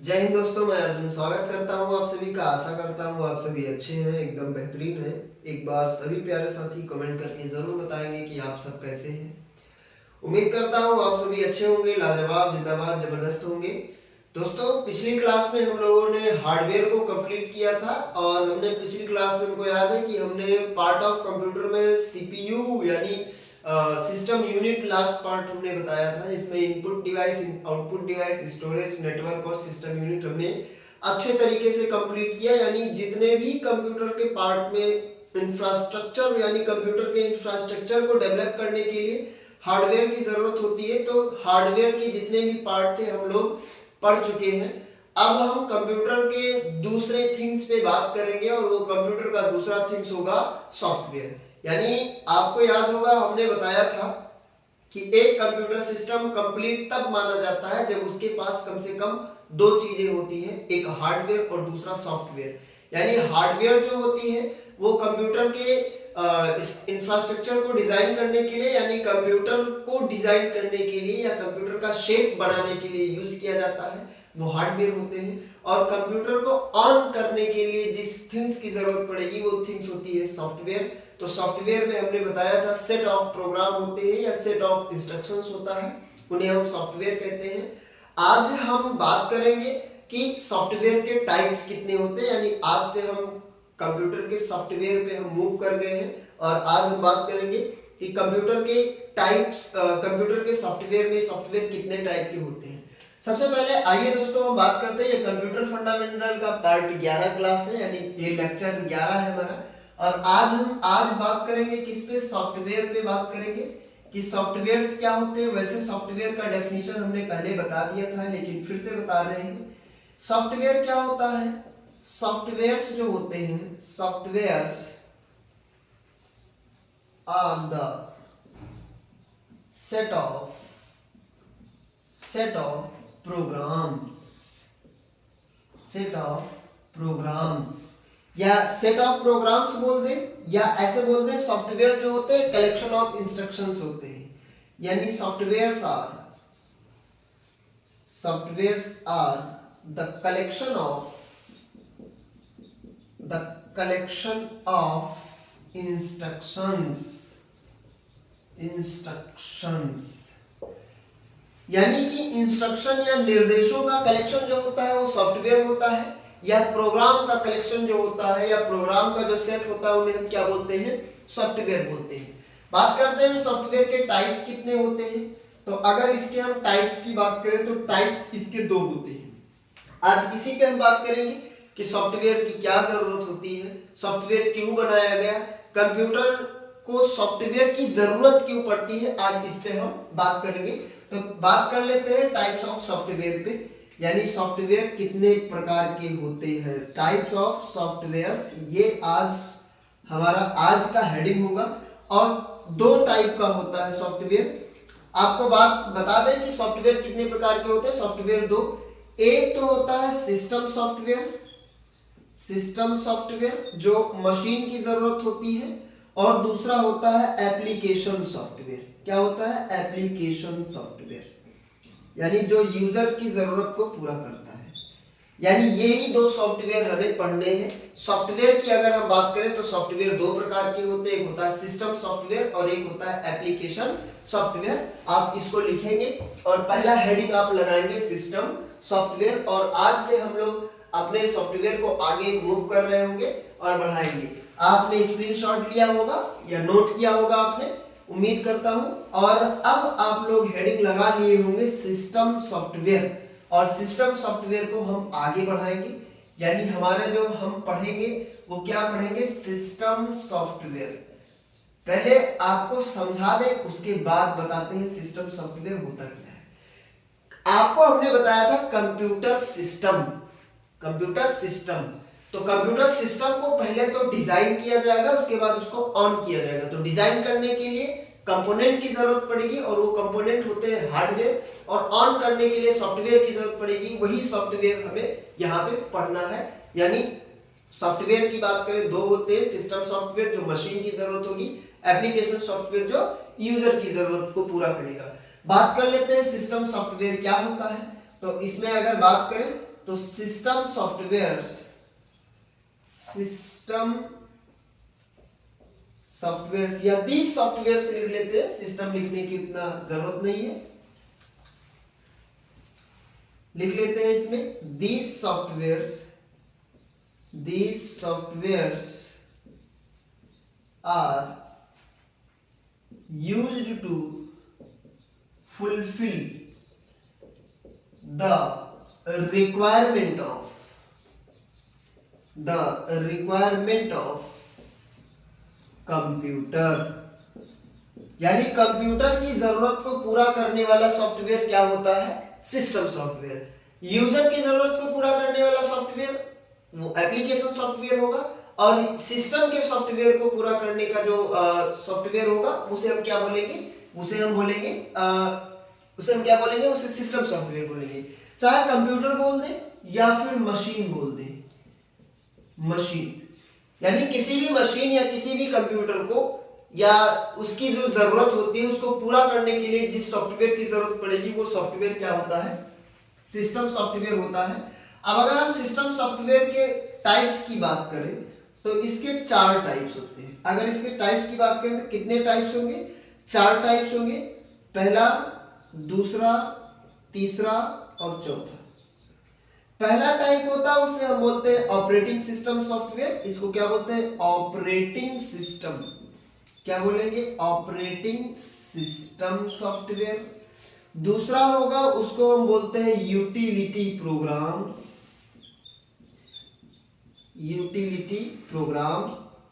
जय हिंद दोस्तों, मैं अर्जुन स्वागत करता हूं आप सभी का। आशा करता हूं आप सभी अच्छे हैं, एकदम बेहतरीन हैं। एक बार सभी प्यारे साथी कमेंट करके ज़रूर बताएंगे कि आप सब कैसे हैं। उम्मीद करता हूं आप सभी अच्छे होंगे, लाजवाब, जिंदाबाद, जबरदस्त होंगे। दोस्तों, पिछली क्लास में हम लोगों ने हार्डवेयर को कंप्लीट किया था और हमने पिछली क्लास में, हमको याद है कि हमने पार्ट ऑफ कंप्यूटर में सीपीयू यानी सिस्टम यूनिट लास्ट पार्ट हमने बताया था। इसमें input device, output device, storage, network और सिस्टम यूनिट हमने अच्छे तरीके से कंप्लीट किया। यानी जितने भी कंप्यूटर के पार्ट में इंफ्रास्ट्रक्चर, यानी कंप्यूटर के इंफ्रास्ट्रक्चर को डेवलप करने के लिए हार्डवेयर की जरूरत होती है, तो हार्डवेयर के जितने भी पार्ट थे हम लोग पढ़ चुके हैं। अब हम कंप्यूटर के दूसरे थिंग्स पे बात करेंगे और वो कंप्यूटर का दूसरा थिंग्स होगा सॉफ्टवेयर। यानी आपको याद होगा हमने बताया था कि एक कंप्यूटर सिस्टम कंप्लीट तब माना जाता है जब उसके पास कम से कम दो चीजें होती हैं, एक हार्डवेयर और दूसरा सॉफ्टवेयर। यानी हार्डवेयर जो होती है वो कंप्यूटर के इंफ्रास्ट्रक्चर को डिजाइन करने के लिए, यानी कंप्यूटर को डिजाइन करने के लिए या कंप्यूटर का शेप बनाने के लिए यूज किया जाता है, वो हार्डवेयर होते हैं। और कंप्यूटर को ऑन करने के लिए जिस थिंग्स की जरूरत पड़ेगी वो थिंग्स होती है सॉफ्टवेयर। तो सॉफ्टवेयर में हमने बताया था सेट ऑफ प्रोग्राम होते हैं या सेट ऑफ इंस्ट्रक्शंस होता है, उन्हें हम सॉफ्टवेयर कहते हैं। आज हम बात करेंगे कि सॉफ्टवेयर के टाइप्स कितने होते हैं। यानी आज से हम कंप्यूटर के सॉफ्टवेयर पे हम मूव कर गए हैं और आज हम बात करेंगे कि कंप्यूटर के टाइप्स, कंप्यूटर के सॉफ्टवेयर में सॉफ्टवेयर कितने टाइप के होते हैं। सबसे पहले आइए दोस्तों हम बात करते हैं, ये कंप्यूटर फंडामेंटल का पार्ट 11 क्लास है, यानी ये लेक्चर 11 है हमारा। और आज बात करेंगे किस पे, सॉफ्टवेयर पे बात करेंगे कि सॉफ्टवेयर्स क्या होते हैं। वैसे सॉफ्टवेयर का डेफिनेशन हमने पहले बता दिया था, लेकिन फिर से बता रहे हैं। सॉफ्टवेयर क्या होता है? सॉफ्टवेयर्स जो होते हैं, softwares are the set of programs, set of programs या सेट ऑफ प्रोग्राम्स बोल दे, या ऐसे बोल दे सॉफ्टवेयर जो होते हैं कलेक्शन ऑफ इंस्ट्रक्शंस होते हैं। यानी softwares are the collection of instructions. यानी कि इंस्ट्रक्शन या निर्देशों का कलेक्शन जो होता है वो सॉफ्टवेयर होता है, या प्रोग्राम का कलेक्शन जो होता है या प्रोग्राम का जो सेट होता है उन्हें हम क्या बोलते हैं? सॉफ्टवेयर बोलते हैं। बात करते हैं सॉफ्टवेयर के टाइप्स कितने होते हैं। तो अगर इसके हम टाइप्स की बात करें तो टाइप्स इसके दो होते हैं। आज इसी पे हम बात करेंगे कि सॉफ्टवेयर की क्या जरूरत होती है, सॉफ्टवेयर क्यों बनाया गया, कंप्यूटर को सॉफ्टवेयर की जरूरत क्यों पड़ती है, आज इस पे हम बात करेंगे। तो बात कर लेते हैं टाइप्स ऑफ सॉफ्टवेयर पे, यानी सॉफ्टवेयर कितने प्रकार के होते हैं, टाइप्स ऑफ सॉफ्टवेयर्स। ये आज हमारा आज का हेडिंग होगा। और दो टाइप का होता है सॉफ्टवेयर। आपको बात बता दें कि सॉफ्टवेयर कितने प्रकार के होते हैं। सॉफ्टवेयर दो, एक तो होता है सिस्टम सॉफ्टवेयर जो मशीन की जरूरत होती है, और दूसरा होता है एप्लीकेशन सॉफ्टवेयर। क्या होता है? एप्लीकेशन सॉफ्टवेयर, यानी जो यूजर की जरूरत को पूरा करता है। यानी ये ही दो सॉफ्टवेयर हमें पढ़ने हैं। सॉफ्टवेयर की अगर हम बात करें तो सॉफ्टवेयर दो प्रकार के होते हैं, एक होता है सिस्टम सॉफ्टवेयर और एक होता है एप्लीकेशन सॉफ्टवेयर। आप इसको लिखेंगे और पहला हेडिंग आप लगाएंगे सिस्टम सॉफ्टवेयर। और आज से हम लोग अपने सॉफ्टवेयर को आगे मूव कर रहे होंगे और बढ़ाएंगे। आपने स्क्रीनशॉट लिया होगा या नोट किया होगा आपने, उम्मीद करता हूं। और अब आप लोग हेडिंग लगा लिए होंगे सिस्टम सॉफ्टवेयर, और सिस्टम सॉफ्टवेयर को हम आगे बढ़ाएंगे। यानी हमारे जो हम पढ़ेंगे वो क्या पढ़ेंगे? System software. पहले आपको समझा दें, उसके बाद बताते हैं सिस्टम सॉफ्टवेयर होता क्या है। आपको हमने बताया था कंप्यूटर सिस्टम। तो कंप्यूटर सिस्टम को पहले तो डिजाइन किया जाएगा, उसके बाद उसको ऑन किया जाएगा। तो डिजाइन करने के लिए कंपोनेंट की जरूरत पड़ेगी, और वो कंपोनेंट होते हैं हार्डवेयर। और ऑन करने के लिए सॉफ्टवेयर की जरूरत पड़ेगी, वही सॉफ्टवेयर हमें यहाँ पे पढ़ना है। यानी सॉफ्टवेयर की बात करें दो होते हैं, सिस्टम सॉफ्टवेयर जो मशीन की जरूरत होगी, एप्लीकेशन सॉफ्टवेयर जो यूजर की जरूरत को पूरा करेगा। बात कर लेते हैं सिस्टम सॉफ्टवेयर क्या होता है। तो इसमें अगर बात करें तो सिस्टम सॉफ्टवेयर्स या दीज सॉफ्टवेयर्स लिख लेते हैं, सिस्टम लिखने की उतना जरूरत नहीं है, लिख लेते हैं इसमें these softwares are used to fulfil the requirement of computer. यानी कंप्यूटर की जरूरत को पूरा करने वाला सॉफ्टवेयर क्या होता है? System software. यूजर की जरूरत को पूरा करने वाला सॉफ्टवेयर वो एप्लीकेशन सॉफ्टवेयर होगा, और सिस्टम के सॉफ्टवेयर को पूरा करने का जो सॉफ्टवेयर होगा उसे हम क्या बोलेंगे? उसे सिस्टम सॉफ्टवेयर बोलेंगे। चाहे कंप्यूटर बोल दे या फिर मशीन बोल दे, यानी किसी भी मशीन या किसी भी कंप्यूटर को या उसकी जो जरूरत होती है उसको पूरा करने के लिए जिस सॉफ्टवेयर की जरूरत पड़ेगी वो सॉफ्टवेयर क्या होता है? सिस्टम सॉफ्टवेयर होता है। अब अगर हम सिस्टम सॉफ्टवेयर के टाइप्स की बात करें तो इसके 4 टाइप्स होते हैं। अगर इसके टाइप्स की बात करें तो कितने टाइप्स होंगे? 4 टाइप्स होंगे, पहला, दूसरा, तीसरा और चौथा। पहला टाइप होता है उसे हम बोलते हैं ऑपरेटिंग सिस्टम सॉफ्टवेयर। इसको क्या बोलते हैं? Operating system. क्या बोलेंगे? Operating system software. दूसरा होगा उसको हम बोलते हैं यूटिलिटी प्रोग्राम्स।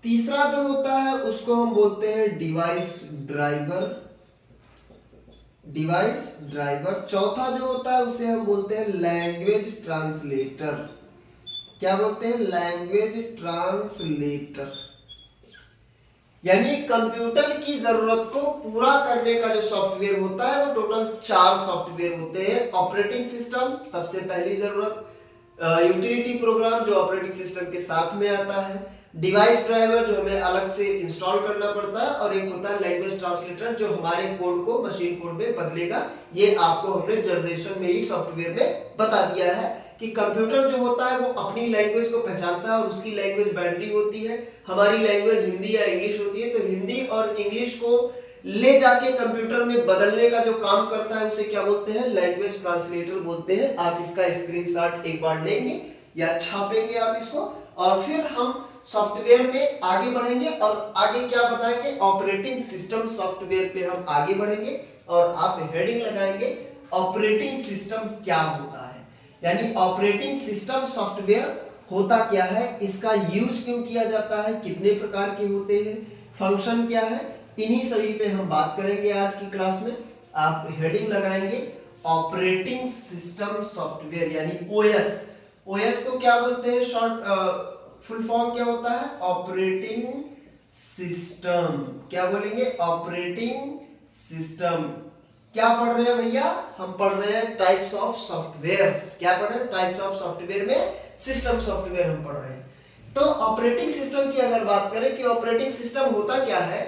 तीसरा जो होता है उसको हम बोलते हैं डिवाइस ड्राइवर। चौथा जो होता है उसे हम बोलते हैं लैंग्वेज ट्रांसलेटर। क्या बोलते हैं? Language translator. यानी कंप्यूटर की जरूरत को पूरा करने का जो सॉफ्टवेयर होता है वो टोटल 4 सॉफ्टवेयर होते हैं। ऑपरेटिंग सिस्टम सबसे पहली जरूरत, यूटिलिटी प्रोग्राम जो ऑपरेटिंग सिस्टम के साथ में आता है, डिवाइस ड्राइवर जो हमें अलग से इंस्टॉल करना पड़ता है, और एक होता है लैंग्वेज ट्रांसलेटर जो हमारे कोड को मशीन कोड में बदलेगा। ये आपको हमने जनरेशन में ही सॉफ्टवेयर में बता दिया है कि कंप्यूटर जो होता है वो अपनी लैंग्वेज को पहचानता है और उसकी लैंग्वेज बाइनरी होती है। हमारी लैंग्वेज हिंदी या इंग्लिश होती है, तो हिंदी और इंग्लिश को ले जाके कंप्यूटर में बदलने का जो काम करता है उसे क्या बोलते हैं? लैंग्वेज ट्रांसलेटर बोलते हैं। आप इसका स्क्रीनशॉट एक बार लेंगे या छापेंगे आप इसको, और फिर हम सॉफ्टवेयर में आगे बढ़ेंगे और आगे क्या बताएंगे? ऑपरेटिंग सिस्टम सॉफ्टवेयर पे हम आगे बढ़ेंगे और आप हेडिंग लगाएंगे ऑपरेटिंग सिस्टम क्या होता है। यानी ऑपरेटिंग सिस्टम सॉफ्टवेयर होता क्या है, इसका यूज क्यों किया जाता है, कितने प्रकार के होते हैं, फंक्शन क्या है, इन्हीं सभी पे हम बात करेंगे आज की क्लास में। आप हेडिंग लगाएंगे ऑपरेटिंग सिस्टम सॉफ्टवेयर यानी ओएस। ओएस को क्या बोलते हैं? शॉर्ट फुल फॉर्म क्या होता है? Operating system. क्या बोलेंगे? Operating system. क्या पढ़ रहे हैं भैया? हम पढ़ रहे हैं टाइप्स ऑफ सॉफ्टवेयर। क्या पढ़ रहे हैं? टाइप्स ऑफ सॉफ्टवेयर में सिस्टम सॉफ्टवेयर हम पढ़ रहे हैं। तो ऑपरेटिंग सिस्टम की अगर बात करें कि ऑपरेटिंग सिस्टम होता क्या है,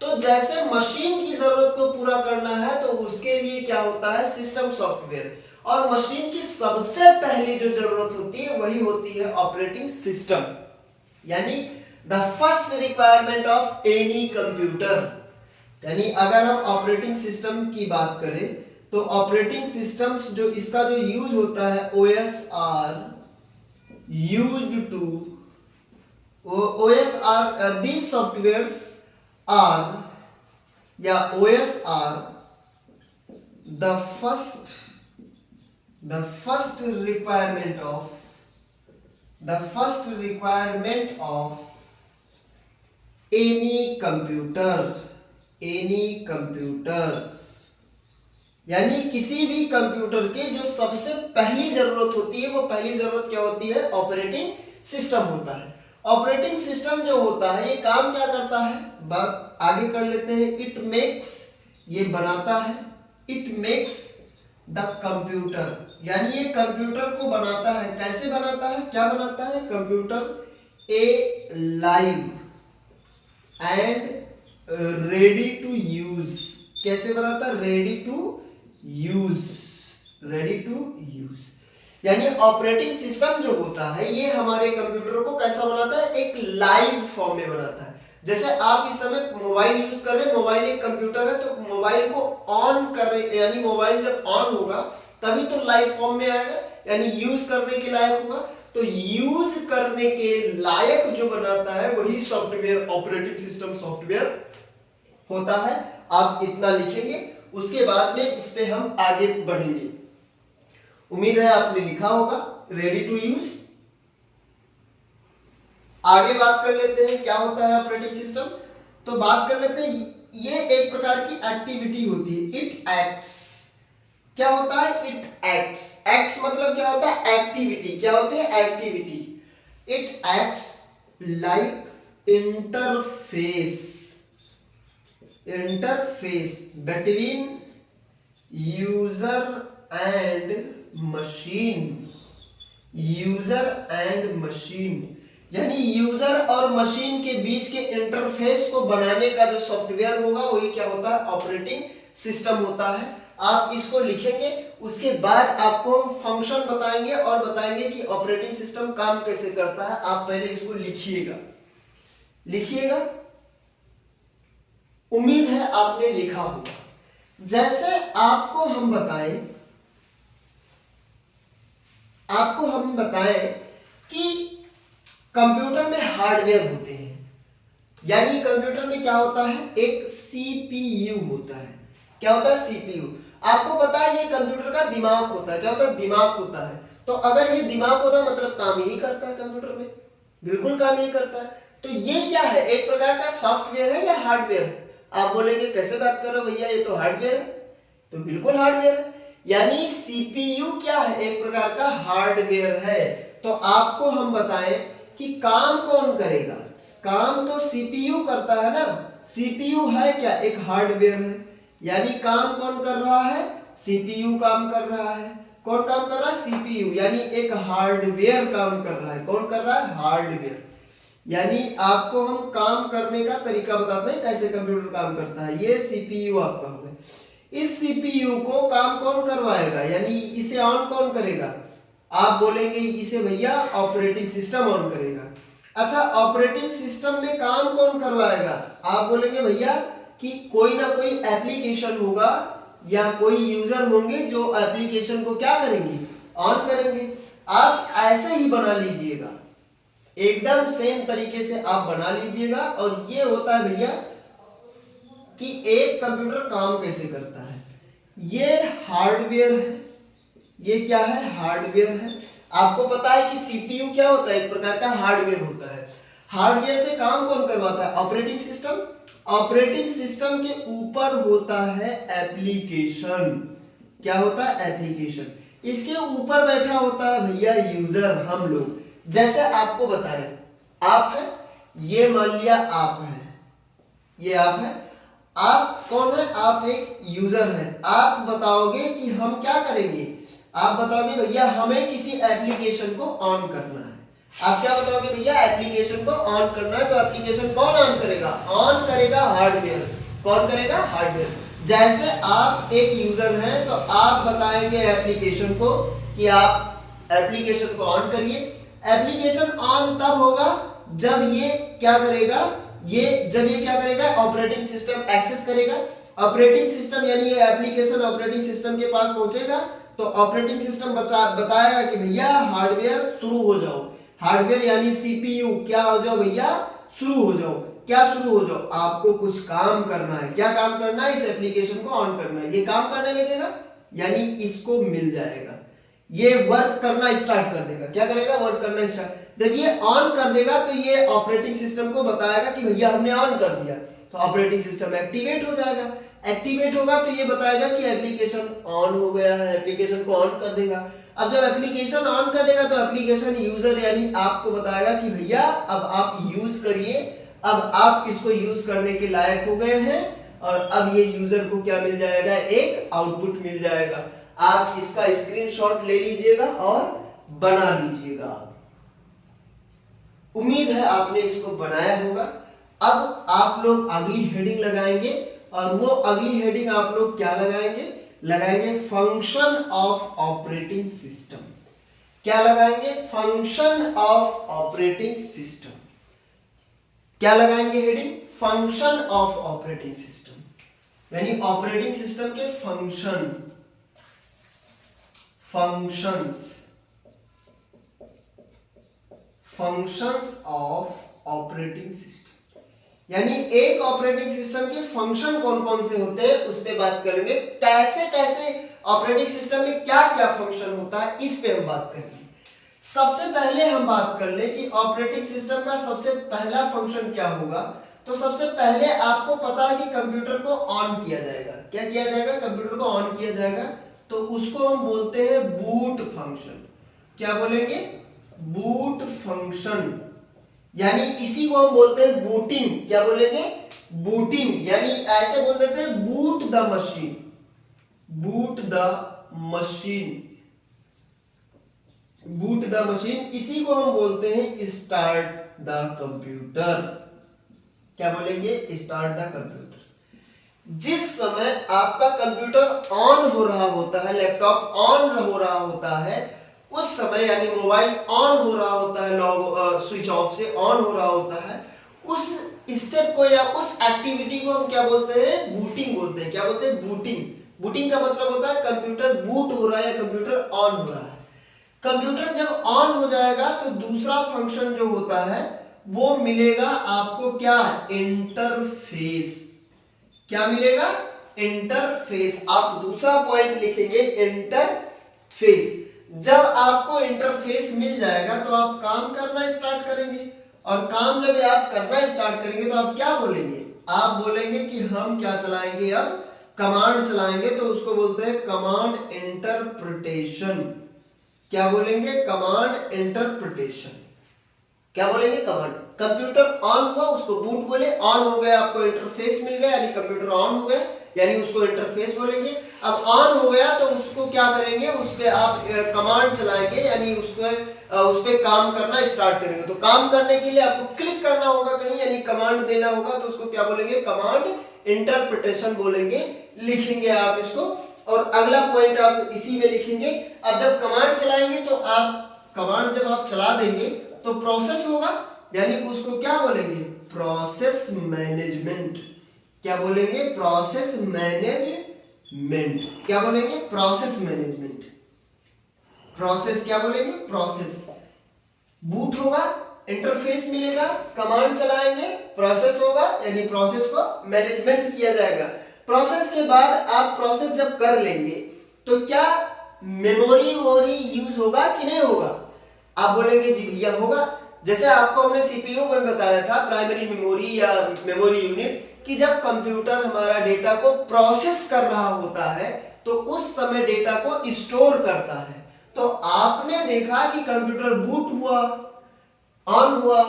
तो जैसे मशीन की जरूरत को पूरा करना है तो उसके लिए क्या होता है? System software. और मशीन की सबसे पहली जो जरूरत होती है वही होती है ऑपरेटिंग सिस्टम। यानी the first requirement of any computer. यानी अगर हम ऑपरेटिंग सिस्टम की बात करें तो ऑपरेटिंग सिस्टम्स जो इसका जो यूज होता है, OS are these softwares are या OS are the first requirement of any computers। यानी किसी भी कंप्यूटर के जो सबसे पहली जरूरत होती है वो पहली जरूरत क्या होती है? ऑपरेटिंग सिस्टम होता है। ऑपरेटिंग सिस्टम जो होता है ये काम क्या करता है, बात आगे कर लेते हैं। इट मेक्स, ये बनाता है, इट मेक्स द कंप्यूटर, यानी ये कंप्यूटर को बनाता है। कैसे बनाता है? क्या बनाता है? Computer alive and ready to use. कैसे बनाता है? Ready to use. यानी ऑपरेटिंग सिस्टम जो होता है ये हमारे कंप्यूटर को कैसा बनाता है, एक लाइव फॉर्म में बनाता है। जैसे आप इस समय मोबाइल यूज कर रहे हैं, मोबाइल एक कंप्यूटर है, तो मोबाइल को ऑन कर रहे, यानी मोबाइल जब ऑन होगा तभी तो लाइव फॉर्म में आएगा, यानी यूज करने के लायक होगा। तो यूज करने के लायक जो बनाता है वही सॉफ्टवेयर, ऑपरेटिंग सिस्टम सॉफ्टवेयर होता है। आप इतना लिखेंगे, उसके बाद में इस पे हम आगे बढ़ेंगे। उम्मीद है आपने लिखा होगा, रेडी टू यूज। आगे बात कर लेते हैं क्या होता है ऑपरेटिंग सिस्टम। तो बात कर लेते हैं, ये एक प्रकार की एक्टिविटी होती है, इट एक्ट्स। क्या होता है, इट एक्ट्स। एक्ट्स मतलब क्या होता है, एक्टिविटी। क्या होती है, activity. It acts like interface between user and machine. यानी यूजर और मशीन के बीच के इंटरफेस को बनाने का जो सॉफ्टवेयर होगा वही क्या होता है, ऑपरेटिंग सिस्टम होता है। आप इसको लिखेंगे, उसके बाद आपको हम फंक्शन बताएंगे और बताएंगे कि ऑपरेटिंग सिस्टम काम कैसे करता है। आप पहले इसको लिखिएगा। उम्मीद है आपने लिखा होगा। जैसे आपको हम बताएं कि कंप्यूटर में हार्डवेयर होते हैं, यानी कंप्यूटर में क्या होता है, एक सीपीयू होता है। क्या होता है, सीपीयू। आपको पता है ये कंप्यूटर का दिमाग होता है। क्या होता है, दिमाग होता है। तो अगर ये दिमाग होता है मतलब काम ही करता है कंप्यूटर में, बिल्कुल काम ही करता है। तो ये क्या है, एक प्रकार का सॉफ्टवेयर है या हार्डवेयर है। आप बोलेंगे कैसे बात कर रहे हो भैया, ये तो हार्डवेयर है। तो बिल्कुल हार्डवेयर है, यानी सीपीयू क्या है, एक प्रकार का हार्डवेयर है। तो आपको हम बताएं कि काम कौन करेगा, काम तो सीपीयू करता है ना। सीपीयू है क्या, एक हार्डवेयर है, यानी काम कौन कर रहा है, सीपीयू काम कर रहा है। कौन काम कर रहा है, सीपीयू, यानी एक हार्डवेयर काम कर रहा है। कौन कर रहा है, हार्डवेयर। यानी आपको हम काम करने का तरीका बताते हैं, कैसे कंप्यूटर काम करता है। ये सीपीयू आपका हो गया। इस सीपीयू को काम कौन करवाएगा, यानी इसे ऑन कौन करेगा। आप बोलेंगे इसे भैया ऑपरेटिंग सिस्टम ऑन करेगा। अच्छा, ऑपरेटिंग सिस्टम में काम कौन करवाएगा। आप बोलेंगे भैया कि कोई ना कोई एप्लीकेशन होगा या कोई यूजर होंगे जो एप्लीकेशन को क्या करेंगे, ऑन करेंगे। आप ऐसे ही बना लीजिएगा, एकदम सेम तरीके से आप बना लीजिएगा। और ये होता है भैया कि एक कंप्यूटर काम कैसे करता है। ये हार्डवेयर है, ये क्या है, हार्डवेयर है। आपको पता है कि सीपीयू क्या होता है, एक प्रकार का हार्डवेयर होता है। हार्डवेयर से काम कौन करवाता है, ऑपरेटिंग सिस्टम। ऑपरेटिंग सिस्टम के ऊपर होता है एप्लीकेशन। क्या होता है, एप्लीकेशन। इसके ऊपर बैठा होता है भैया यूजर, हम लोग। जैसे आपको बताएं, आप है, ये मान लिया आप है, ये आप है। आप कौन है, आप एक यूजर है। आप बताओगे कि हम क्या करेंगे, आप बताओगे भैया हमें किसी एप्लीकेशन को ऑन करना है। आप क्या बताओगे भैया, एप्लीकेशन को ऑन करना है। तो एप्लीकेशन कौन ऑन करेगा, ऑन करेगा हार्डवेयर। कौन करेगा, हार्डवेयर। जैसे आप एक यूजर हैं तो आप बताएंगे एप्लीकेशन को कि आप एप्लीकेशन को ऑन करिए। एप्लीकेशन ऑन तब होगा जब ये क्या करेगा, जब ये क्या करेगा, ऑपरेटिंग सिस्टम एक्सेस करेगा। ऑपरेटिंग सिस्टम यानी ये एप्लीकेशन ऑपरेटिंग सिस्टम के पास पहुंचेगा तो ऑपरेटिंग सिस्टम बताएगा कि भैया हार्डवेयर शुरू हो जाओ। हार्डवेयर यानी सीपीयू क्या हो जाओ भैया, शुरू हो जाओ। क्या शुरू हो जाओ, आपको कुछ काम करना है। क्या काम करना है, इस एप्लीकेशन को ऑन करना है। ये काम करने लगेगा यानी इसको मिल जाएगा, ये वर्क करना स्टार्ट कर देगा। क्या करेगा, वर्क करना स्टार्ट। जब ये ऑन कर देगा तो ये ऑपरेटिंग सिस्टम को बताएगा कि भैया हमने ऑन कर दिया। तो ऑपरेटिंग सिस्टम एक्टिवेट हो जाएगा। एक्टिवेट होगा तो ये बताएगा कि एप्लीकेशन ऑन हो गया है, एप्लीकेशन को ऑन कर देगा। अब जब एप्लीकेशन ऑन कर देगा तो एप्लीकेशन यूजर यानी आपको बताएगा कि भैया अब आप यूज करिए, अब आप इसको यूज करने के लायक हो गए हैं। और अब ये यूजर को क्या मिल जाएगा, एक आउटपुट मिल जाएगा। आप इसका स्क्रीनशॉट ले लीजिएगा और बना लीजिएगा। उम्मीद है आपने इसको बनाया होगा। अब आप लोग अगली हेडिंग लगाएंगे और वो अगली हेडिंग आप लोग क्या लगाएंगे, फंक्शन ऑफ ऑपरेटिंग सिस्टम। क्या लगाएंगे? Function of operating system. क्या लगाएंगे heading? Function of operating system, यानी ऑपरेटिंग सिस्टम के फंक्शंस ऑफ ऑपरेटिंग सिस्टम, यानी एक ऑपरेटिंग सिस्टम के फंक्शन कौन कौन से होते हैं उस पे बात करेंगे। कैसे कैसे ऑपरेटिंग सिस्टम में क्या क्या फंक्शन होता है इस पे हम बात करेंगे। सबसे पहले हम बात कर ले कि ऑपरेटिंग सिस्टम का सबसे पहला फंक्शन क्या होगा। तो सबसे पहले आपको पता है कि कंप्यूटर को ऑन किया जाएगा। क्या किया जाएगा? कंप्यूटर को ऑन किया जाएगा, तो उसको हम बोलते हैं बूट फंक्शन। क्या बोलेंगे? बूट फंक्शन, यानी इसी को हम बोलते हैं बूटिंग। क्या बोलेंगे? बूटिंग, यानी ऐसे बोल देते हैं boot the machine, boot the machine, boot the machine. इसी को हम बोलते हैं स्टार्ट द कंप्यूटर। क्या बोलेंगे? Start the computer. जिस समय आपका कंप्यूटर ऑन हो रहा होता है, लैपटॉप ऑन हो रहा होता है, उस समय यानी मोबाइल ऑन हो रहा होता है, लॉग स्विच ऑफ से ऑन हो रहा होता है, उस स्टेप को या उस एक्टिविटी को हम क्या बोलते हैं? बूटिंग बोलते हैं। क्या बोलते हैं? बूटिंग। बूटिंग का मतलब होता है कंप्यूटर बूट हो रहा है या कंप्यूटर ऑन हो रहा है। कंप्यूटर जब ऑन हो जाएगा तो दूसरा फंक्शन जो होता है वो मिलेगा आपको। क्या? इंटरफेस। क्या मिलेगा? इंटरफेस। आप दूसरा पॉइंट लिखेंगे इंटरफेस। जब आपको इंटरफेस मिल जाएगा तो आप काम करना स्टार्ट करेंगे, और काम जब आप करना स्टार्ट करेंगे तो आप क्या बोलेंगे? आप बोलेंगे कि हम क्या चलाएंगे? अब कमांड चलाएंगे, तो उसको बोलते हैं कमांड इंटरप्रिटेशन। क्या बोलेंगे? Command interpretation. क्या बोलेंगे? कमांड। कंप्यूटर ऑन हुआ, उसको बूट बोले, ऑन हो गया, आपको इंटरफेस मिल गया, यानी कंप्यूटर ऑन हो गया, यानी उसको इंटरफेस बोलेंगे। अब ऑन हो गया तो उसको क्या करेंगे? उस पे आप कमांड चलाएंगे, यानी उस पे काम करना स्टार्ट करेंगे। तो काम करने के लिए आपको क्लिक करना होगा कहीं, यानी कमांड देना होगा, तो उसको क्या बोलेंगे? कमांड इंटरप्रिटेशन बोलेंगे। लिखेंगे आप इसको, और अगला पॉइंट आप इसी में लिखेंगे। अब जब कमांड चलाएंगे तो आप कमांड जब आप चला देंगे तो प्रोसेस होगा, यानी उसको क्या बोलेंगे? Process management. क्या बोलेंगे? Process management. क्या बोलेंगे? Process management. प्रोसेस क्या बोलेंगे? प्रोसेस। बूट होगा, इंटरफेस मिलेगा, कमांड चलाएंगे, प्रोसेस होगा, यानी प्रोसेस को मैनेजमेंट किया जाएगा। प्रोसेस के बाद आप प्रोसेस जब कर लेंगे तो क्या मेमोरी यूज होगा कि नहीं होगा? आप बोलेंगे जी भैया होगा। जैसे आपको हमने सीपीयू में बताया था, प्राइमरी मेमोरी या मेमोरी यूनिट, कि जब कंप्यूटर हमारा डेटा को प्रोसेस कर रहा होता है तो उस समय डेटा को स्टोर करता है। तो आपने देखा कि कंप्यूटर बूट हुआ, ऑन हुआ,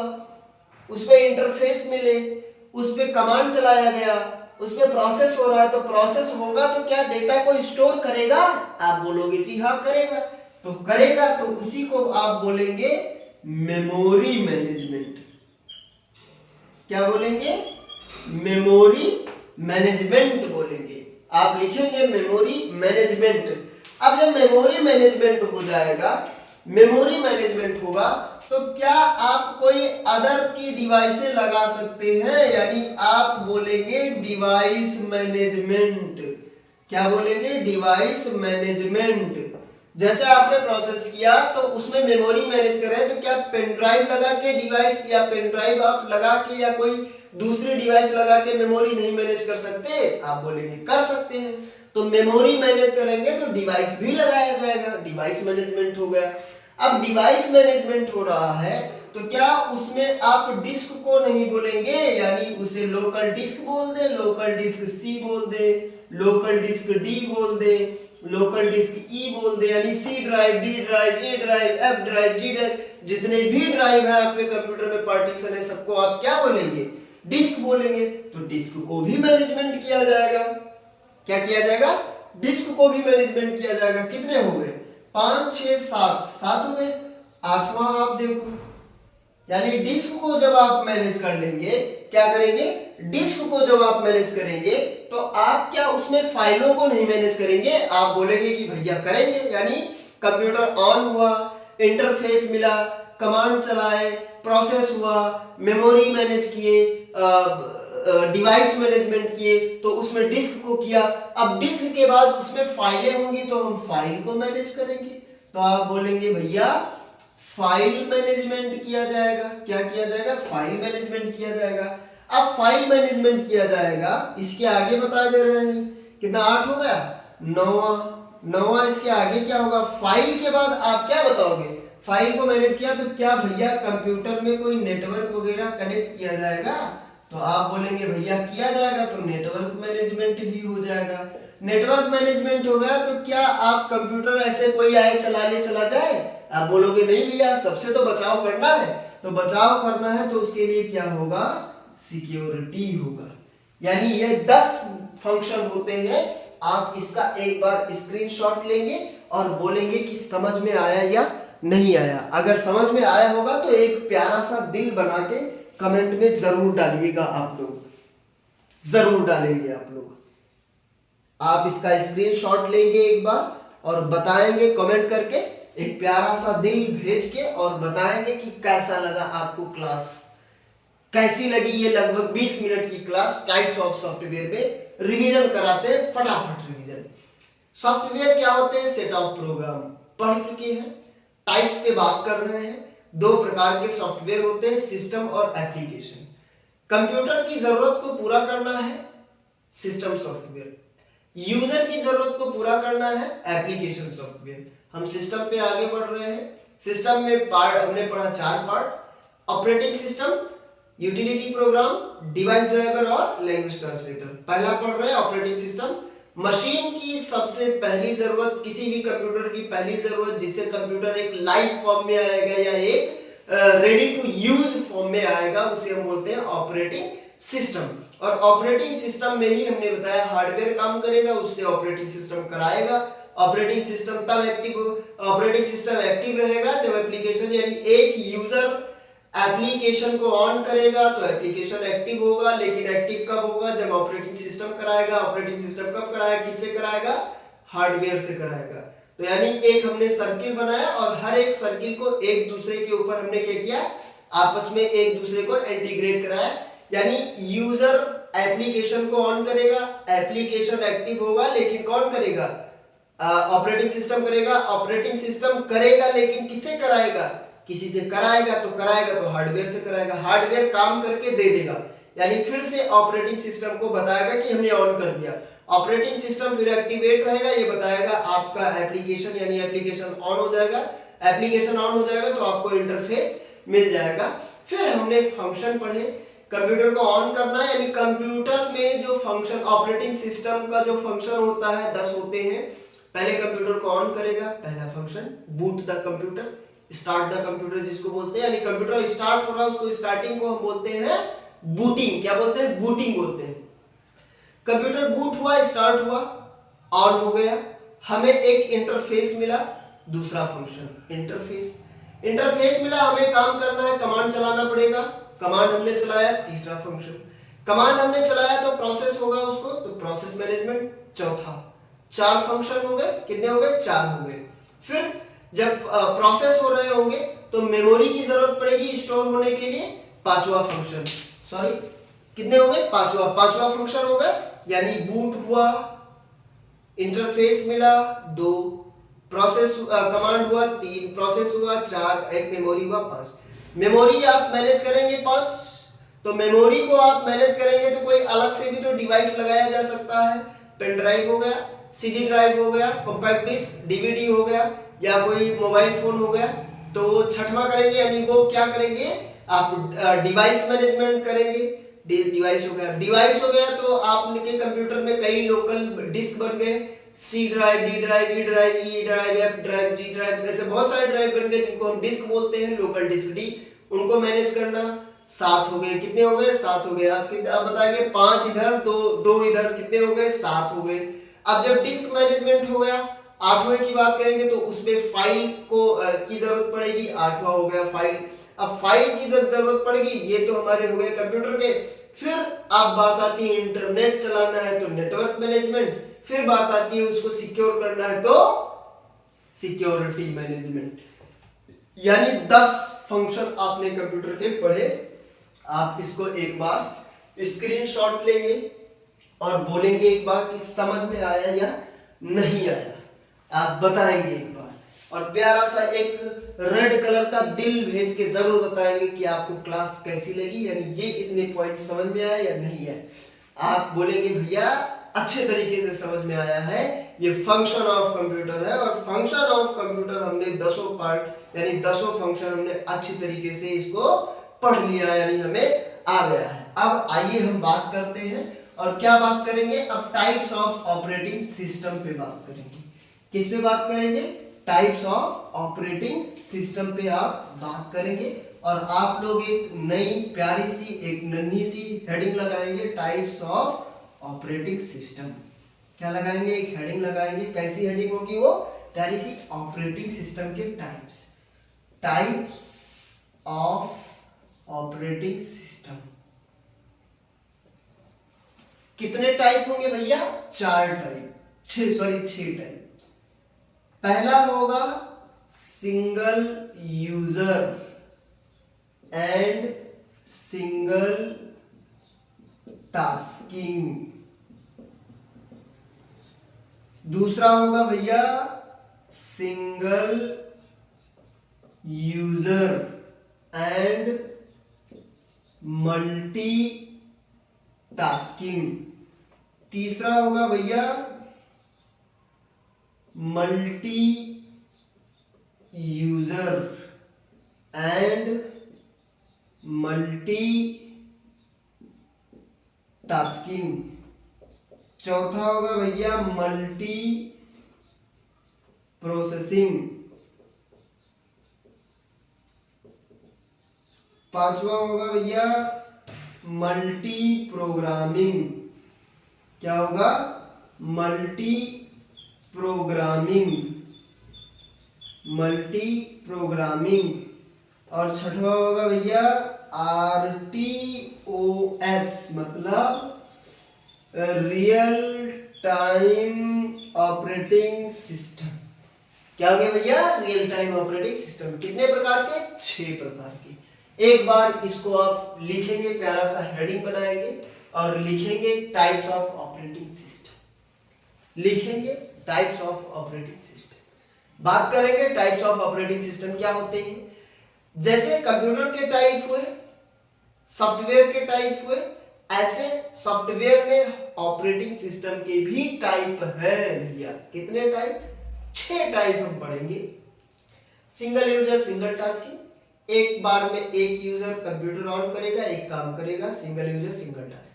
उस पे इंटरफेस मिले, उस पे कमांड चलाया गया, उस पे प्रोसेस हो रहा है, तो प्रोसेस होगा तो क्या डेटा को स्टोर करेगा? आप बोलोगे जी हाँ करेगा। तो करेगा तो उसी को आप बोलेंगे मेमोरी मैनेजमेंट। क्या बोलेंगे? मेमोरी मैनेजमेंट बोलेंगे। आप लिखेंगे मेमोरी मैनेजमेंट। अब जब मेमोरी मैनेजमेंट हो जाएगा, मेमोरी मैनेजमेंट होगा, तो क्या आप कोई अदर की डिवाइसें लगा सकते हैं, यानी आप बोलेंगे डिवाइस मैनेजमेंट। क्या बोलेंगे? Device management. जैसे आपने प्रोसेस किया तो उसमें मेमोरी मैनेज कर रहे हैं, तो क्या पेन ड्राइव लगा के डिवाइस, या पेन ड्राइव आप लगा के या कोई दूसरी डिवाइस लगा के मेमोरी नहीं मैनेज कर सकते? आप बोलेंगे कर सकते हैं। तो मेमोरी मैनेज करेंगे तो डिवाइस भी लगाया जाएगा, डिवाइस मैनेजमेंट हो गया। अब डिवाइस मैनेजमेंट हो रहा है तो क्या उसमें आप डिस्क को नहीं बोलेंगे, यानी उसे लोकल डिस्क बोल दे, लोकल डिस्क सी बोल दे, लोकल डिस्क डी बोल दे, लोकल डिस्क ई बोल दे, यानी C drive, D drive, A drive, F drive, G drive, जितने भी ड्राइव है आपके कंप्यूटर में पार्टीशन है, सबको आप क्या बोलेंगे? डिस्क बोलेंगे। तो डिस्क को भी मैनेजमेंट किया जाएगा। क्या किया जाएगा? डिस्क को भी मैनेजमेंट किया जाएगा। कितने हो गए? 5 6 7, 7 हो गए। 8वां आप देखो, यानी डिस्क को जब आप मैनेज कर लेंगे, क्या करेंगे? डिस्क को जब आप मैनेज करेंगे तो आप क्या उसमें फाइलों को नहीं मैनेज करेंगे? आप बोलेंगे कि भैया करेंगे, यानी कंप्यूटर ऑन हुआ, इंटरफेस मिला, कमांड चलाए, प्रोसेस हुआ, मेमोरी मैनेज किए, डिवाइस मैनेजमेंट किए, तो उसमें डिस्क को किया। अब डिस्क के बाद उसमें फाइलें होंगी तो हम फाइल को मैनेज करेंगे। तो आप बोलेंगे भैया फाइल मैनेजमेंट किया जाएगा। क्या किया जाएगा? फाइल मैनेजमेंट किया जाएगा। अब फाइल मैनेजमेंट किया जाएगा, इसके आगे बता दे रहे हैं कितना, 8 हो गया, 9वां इसके आगे क्या होगा? फाइल के बाद आप क्या बताओगे? फाइल को मैनेज किया तो क्या भैया कंप्यूटर में कोई नेटवर्क वगैरह कनेक्ट किया जाएगा? तो आप बोलेंगे भैया किया जाएगा, तो नेटवर्क मैनेजमेंट भी हो जाएगा। नेटवर्क मैनेजमेंट हो गया तो क्या आप कंप्यूटर ऐसे कोई आए चला जाए? आप बोलोगे नहीं भैया, सबसे तो बचाव करना है। तो बचाव करना है तो उसके लिए क्या होगा? सिक्योरिटी होगा। यानी ये 10 फंक्शन होते हैं। आप इसका एक बार स्क्रीनशॉट लेंगे और बोलेंगे कि समझ में आया या नहीं आया। अगर समझ में आया होगा तो एक प्यारा सा दिल बना के कमेंट में जरूर डालिएगा। आप लोग जरूर डालेंगे। आप इसका स्क्रीनशॉट लेंगे एक बार और बताएंगे कमेंट करके, एक प्यारा सा दिल भेज के, और बताएंगे कि कैसा लगा आपको क्लास, कैसी लगी ये लगभग 20 मिनट की क्लास। टाइप्स ऑफ सॉफ्टवेयर में रिवीजन कराते हैं, फटाफट रिवीजन। सॉफ्टवेयर क्या होते हैं? सेट ऑफ प्रोग्राम पढ़ चुके हैं। टाइप्स पे बात कर रहे हैं। 2 प्रकार के सॉफ्टवेयर होते हैं, सिस्टम और एप्लीकेशन। कंप्यूटर की जरूरत को पूरा करना है सिस्टम सॉफ्टवेयर, यूजर की जरूरत को पूरा करना है एप्लीकेशन सॉफ्टवेयर। हम सिस्टम पे आगे बढ़ रहे हैं। सिस्टम में पार्ट हमने पढ़ा 4 part, operating system, utility programme, device driver और लैंग्वेज ट्रांसलेटर। पहला पढ़ रहे हैं ऑपरेटिंग सिस्टम। मशीन की सबसे पहली जरूरत, किसी भी कंप्यूटर की पहली जरूरत, जिससे कंप्यूटर एक लाइव फॉर्म में आएगा या एक रेडी टू यूज फॉर्म में आएगा, उसे हम बोलते हैं ऑपरेटिंग सिस्टम। और ऑपरेटिंग सिस्टम में ही हमने बताया हार्डवेयर काम करेगा, उससे ऑपरेटिंग सिस्टम कराएगा। ऑपरेटिंग सिस्टम तब ऑपरेटिंग सिस्टम एक्टिव रहेगा जब एप्लीकेशन, यानी एक यूजर एप्लीकेशन को ऑन करेगा तो एप्लीकेशन एक्टिव होगा। लेकिन एक्टिव कब होगा? जब ऑपरेटिंग सिस्टम कराएगा। ऑपरेटिंग सिस्टम कब कराएगा? किससे कराएगा? हार्डवेयर से कराएगा। तो यानी एक हमने सर्किल बनाया और हर एक सर्किल को एक दूसरे के ऊपर हमने क्या किया? आपस में एक दूसरे को इंटीग्रेट कराया। यानी यूजर एप्लीकेशन को ऑन करेगा, एप्लीकेशन एक्टिव होगा, लेकिन कौन करेगा? ऑपरेटिंग सिस्टम करेगा। ऑपरेटिंग सिस्टम करेगा लेकिन किससे कराएगा? किसी से कराएगा तो हार्डवेयर से कराएगा। हार्डवेयर काम करके दे देगा, यानी फिर से ऑपरेटिंग सिस्टम को बताएगा कि हमने ऑन कर दिया। ऑपरेटिंग सिस्टम फिर एक्टिवेट रहेगा, ये बताएगा आपका एप्लीकेशन, यानी एप्लीकेशन ऑन हो जाएगा। एप्लीकेशन ऑन हो जाएगा तो आपको इंटरफेस मिल जाएगा। फिर हमने फंक्शन पढ़े। कंप्यूटर को ऑन करना है, यानी कंप्यूटर में जो फंक्शन, ऑपरेटिंग सिस्टम का जो फंक्शन होता है 10 होते हैं। पहले कंप्यूटर को ऑन करेगा, पहला function boot the computer, start the computer जिसको बोलते हैं, यानी कंप्यूटर स्टार्ट हो रहा है उसको स्टार्टिंग को हम बोलते हैं बूटिंग। क्या बोलते हैं? बूटिंग बोलते हैं। कंप्यूटर बूट हुआ, स्टार्ट हुआ, ऑन हो गया, हमें एक इंटरफेस मिला, दूसरा फंक्शन इंटरफेस मिला, हमें काम करना है, कमांड चलाना पड़ेगा, कमांड हमने चलाया, तीसरा फंक्शन। कमांड हमने चलाया तो प्रोसेस होगा उसको, तो प्रोसेस मैनेजमेंट चौथा। 4 फंक्शन हो गए, कितने हो गए? 4 हो गए। फिर जब प्रोसेस हो रहे होंगे तो मेमोरी की जरूरत पड़ेगी स्टोर होने के लिए, 5वां फंक्शन। सॉरी, कितने हो गए? 5वां फंक्शन हो गए, यानी बूट हुआ, इंटरफेस मिला 2, प्रोसेस कमांड हुआ 3, प्रोसेस हुआ 4, एक मेमोरी हुआ 5। मेमोरी आप मैनेज करेंगे 5, तो मेमोरी को आप मैनेज करेंगे तो कोई अलग से भी तो डिवाइस लगाया जा सकता है। पेन ड्राइव हो गया, सीडी ड्राइव हो गया, कॉम्पैक्ट डिस्क, डीवीडी हो गया, या कोई मोबाइल फोन हो गया। तो 6वां करेंगे, यानी वो क्या करेंगे? आप डिवाइस मैनेजमेंट करेंगे। डिवाइस हो गया तो आपके कंप्यूटर में कई लोकल डिस्क बन गए, C drive, D drive, E drive, E drive, F drive, G drive, ऐसे बहुत सारे ड्राइव बन गए जिनको हम डिस्क बोलते हैं, लोकल डिस्क डी, उनको मैनेज करना। 7 हो गए, कितने हो गए? 7 हो गए। आप बताएंगे 5 इधर, 2 इधर, कितने हो गए? 7 हो गए। अब जब डिस्क मैनेजमेंट हो गया, 8वें की बात करेंगे तो उसमें फाइल को की जरूरत पड़ेगी, 8वां हो गया फाइल। अब फाइल की जरूरत पड़ेगी, ये तो हमारे हो गए कंप्यूटर के। फिर अब बात आती है इंटरनेट चलाना है तो नेटवर्क मैनेजमेंट, फिर बात आती है उसको सिक्योर करना है तो सिक्योरिटी मैनेजमेंट। यानी 10 फंक्शन आपने कंप्यूटर के पढ़े। आप इसको एक बार स्क्रीनशॉट लेंगे और बोलेंगे एक बार कि समझ में आया या नहीं आया, आप बताएंगे एक बार, और प्यारा सा एक रेड कलर का दिल भेज के जरूर बताएंगे कि आपको क्लास कैसी लगी, यानी ये इतने पॉइंट समझ में आया या नहीं है। आप बोलेंगे भैया अच्छे तरीके से समझ में आया है, ये फंक्शन ऑफ कंप्यूटर है, और फंक्शन ऑफ कंप्यूटर हमने 10 पार्ट यानी 10 फंक्शन हमने अच्छी तरीके से इसको पढ़ लिया, यानी हमें आ गया है। अब आइए हम बात करते हैं, और क्या बात करेंगे, अब टाइप्स ऑफ ऑपरेटिंग सिस्टम पे बात करेंगे। किस पे बात करेंगे, टाइप्स ऑफ ऑपरेटिंग सिस्टम पे आप बात करेंगे, और आप लोग एक नई प्यारी सी एक नन्ही सी हेडिंग लगाएंगे, टाइप्स ऑफ ऑपरेटिंग सिस्टम। क्या लगाएंगे, एक हेडिंग लगाएंगे, कैसी हेडिंग होगी वो, प्यारी सी, ऑपरेटिंग सिस्टम के types, types of operating system. कितने टाइप होंगे भैया, 4 टाइप, 6 टाइप। पहला होगा single user and single tasking. दूसरा होगा भैया single user and multi tasking. तीसरा होगा भैया multi user and multi tasking. चौथा होगा भैया मल्टी प्रोसेसिंग। पांचवा होगा भैया मल्टी प्रोग्रामिंग। क्या होगा, मल्टी प्रोग्रामिंग, मल्टी प्रोग्रामिंग। और छठवा होगा भैया RTOS, मतलब रियल टाइम ऑपरेटिंग सिस्टम। क्या हो गया भैया, रियल टाइम ऑपरेटिंग सिस्टम। कितने प्रकार के, 6 प्रकार के। एक बार इसको आप लिखेंगे, प्यारा सा हेडिंग बनाएंगे और लिखेंगे टाइप्स ऑफ ऑपरेटिंग सिस्टम, लिखेंगे टाइप्स ऑफ ऑपरेटिंग सिस्टम। बात करेंगे टाइप्स ऑफ ऑपरेटिंग सिस्टम क्या होते हैं। जैसे कंप्यूटर के टाइप हुए, सॉफ्टवेयर के टाइप हुए, ऐसे सॉफ्टवेयर में ऑपरेटिंग सिस्टम के भी टाइप है भैया। कितने टाइप, 6 टाइप हम पढ़ेंगे। सिंगल यूजर सिंगल टास्किंग, एक बार में एक यूजर कंप्यूटर ऑन करेगा, एक काम करेगा, single user single tasking.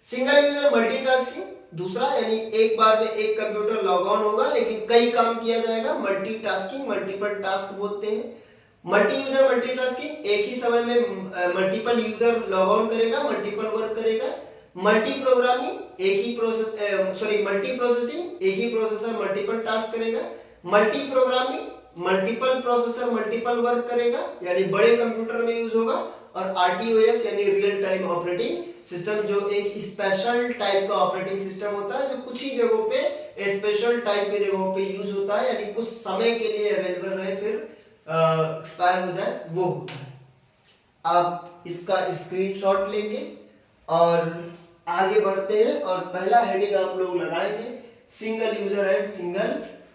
Single user multitasking, दूसरा यानी एक बार में एक कंप्यूटर लॉग ऑन होगा लेकिन कई काम किया जाएगा, मल्टीटास्किंग, मल्टीपल टास्क बोलते हैं। मल्टी यूजर मल्टीटास्किंग, एक ही समय में मल्टीपल यूजर लॉग ऑन करेगा, मल्टीपल वर्क करेगा। मल्टी प्रोग्रामिंग, एक ही मल्टी प्रोसेसिंग, एक ही प्रोसेसर मल्टीपल टास्क करेगा। Multi programming, multiple processor multiple work करेगा, यानी बड़े कंप्यूटर में यूज होगा। और RTOS यानी रियल टाइम ऑपरेटिंग सिस्टम, जो एक स्पेशल टाइप का ऑपरेटिंग सिस्टम होता है, जो कुछ ही जगहों पे स्पेशल टाइप के जगहों पे यूज होता है, यानी कुछ समय के लिए अवेलेबल रहे फिर एक्सपायर हो जाए, वो होता है। आप इसका स्क्रीनशॉट लेंगे और आगे बढ़ते हैं, और पहला हेडिंग आप लोग लगाएंगे single user and single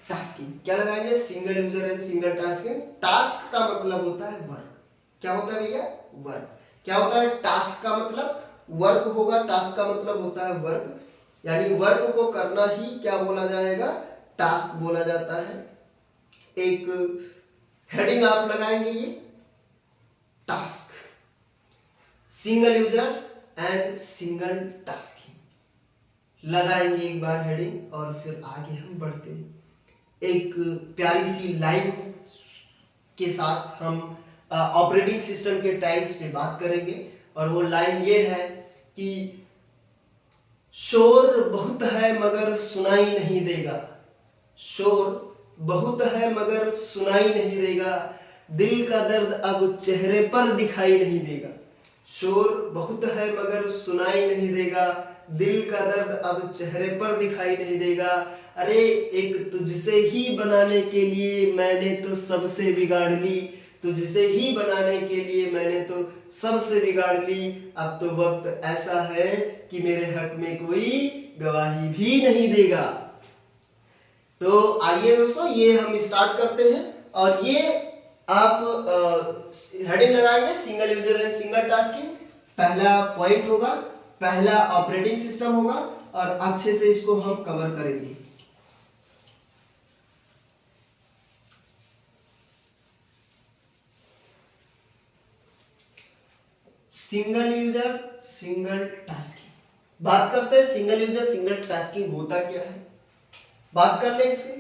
tasking. क्या लगाएंगे, single user and single tasking. Task का मतलब होता है वर्क। क्या होता है भैया, वर्क। क्या होता है, टास्क का मतलब वर्क होगा, टास्क का मतलब होता है वर्क, यानी वर्क को करना ही क्या बोला जाएगा, टास्क बोला जाता है। एक हेडिंग आप लगाएंगे, ये task, single user and single tasking लगाएंगे एक बार हेडिंग, और फिर आगे हम बढ़ते हैं। एक प्यारी सी लाइन के साथ हम ऑपरेटिंग सिस्टम के टाइप्स पे बात करेंगे, और वो लाइन ये है कि शोर बहुत है मगर सुनाई नहीं देगा, शोर बहुत है मगर सुनाई नहीं देगा, दिल का दर्द अब चेहरे पर दिखाई नहीं देगा। शोर बहुत है मगर सुनाई नहीं देगा, दिल का दर्द अब चेहरे पर दिखाई नहीं देगा। अरे एक तुझसे ही बनाने के लिए मैंने तो सबसे बिगाड़ ली, तुझसे ही बनाने के लिए मैंने तो सबसे बिगाड़ ली। अब तो वक्त ऐसा है कि मेरे हक में कोई गवाही भी नहीं देगा। तो आइए दोस्तों, ये हम स्टार्ट करते हैं और ये आप हेडिंग लगाएंगे single user and single tasking. पहला पॉइंट होगा, पहला ऑपरेटिंग सिस्टम होगा और अच्छे से इसको हम कवर करेंगे। सिंगल यूजर सिंगल टास्किंग बात करते हैं। सिंगल यूजर सिंगल टास्किंग होता क्या है, बात कर ले इसके।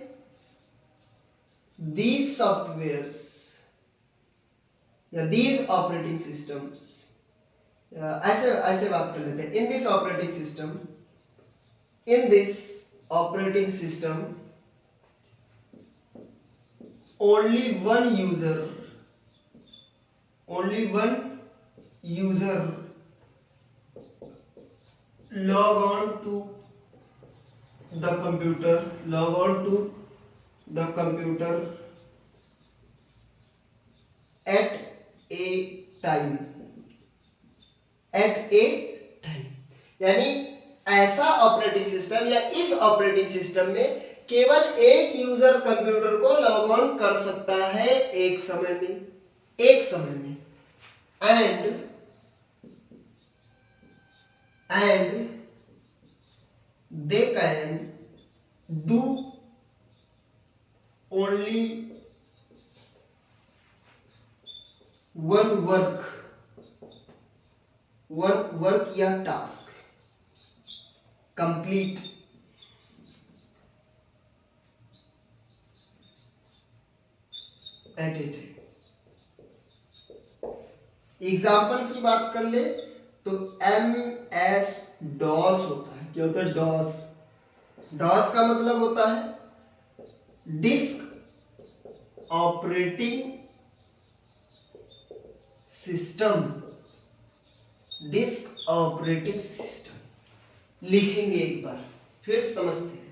These softwares या these operating systems, ऐसे ऐसे बात कर लेते हैं। In this operating system, only one user log on to the computer at a time यानी ऐसा ऑपरेटिंग सिस्टम या इस ऑपरेटिंग सिस्टम में केवल एक यूजर कंप्यूटर को लॉग ऑन कर सकता है एक समय में and they can do only one work या task complete at a time. Example की बात कर ले तो MS DOS होता है। क्या होता है? डॉस का मतलब होता है डिस्क ऑपरेटिंग सिस्टम। लिखेंगे एक बार फिर समझते हैं।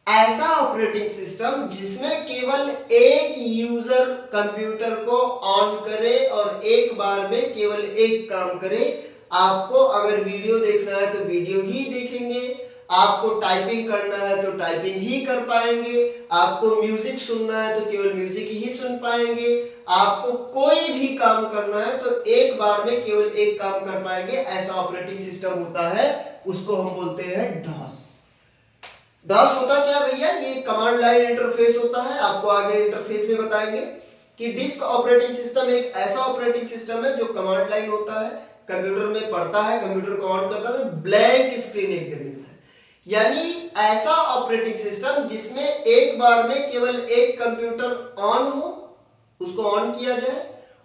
ऐसा ऑपरेटिंग सिस्टम जिसमें केवल एक यूजर कंप्यूटर को ऑन करे और एक बार में केवल एक काम करे। आपको अगर वीडियो देखना है तो वीडियो ही देखेंगे, आपको टाइपिंग करना है तो टाइपिंग ही कर पाएंगे, आपको म्यूजिक सुनना है तो केवल म्यूजिक ही सुन पाएंगे, आपको कोई भी काम करना है तो एक बार में केवल एक काम कर पाएंगे। ऐसा ऑपरेटिंग सिस्टम होता है, उसको हम बोलते हैं डॉस। डॉस होता क्या भैया? ये कमांड लाइन इंटरफेस होता है। आपको आगे इंटरफेस में बताएंगे कि डिस्क ऑपरेटिंग सिस्टम एक ऐसा ऑपरेटिंग सिस्टम है जो कमांड लाइन होता है, कंप्यूटर में पढ़ता है, कंप्यूटर को ऑन करता है तो ब्लैंक स्क्रीन एकदम मिलता है। यानी ऐसा ऑपरेटिंग सिस्टम जिसमें एक बार में केवल एक कंप्यूटर ऑन हो, उसको ऑन किया जाए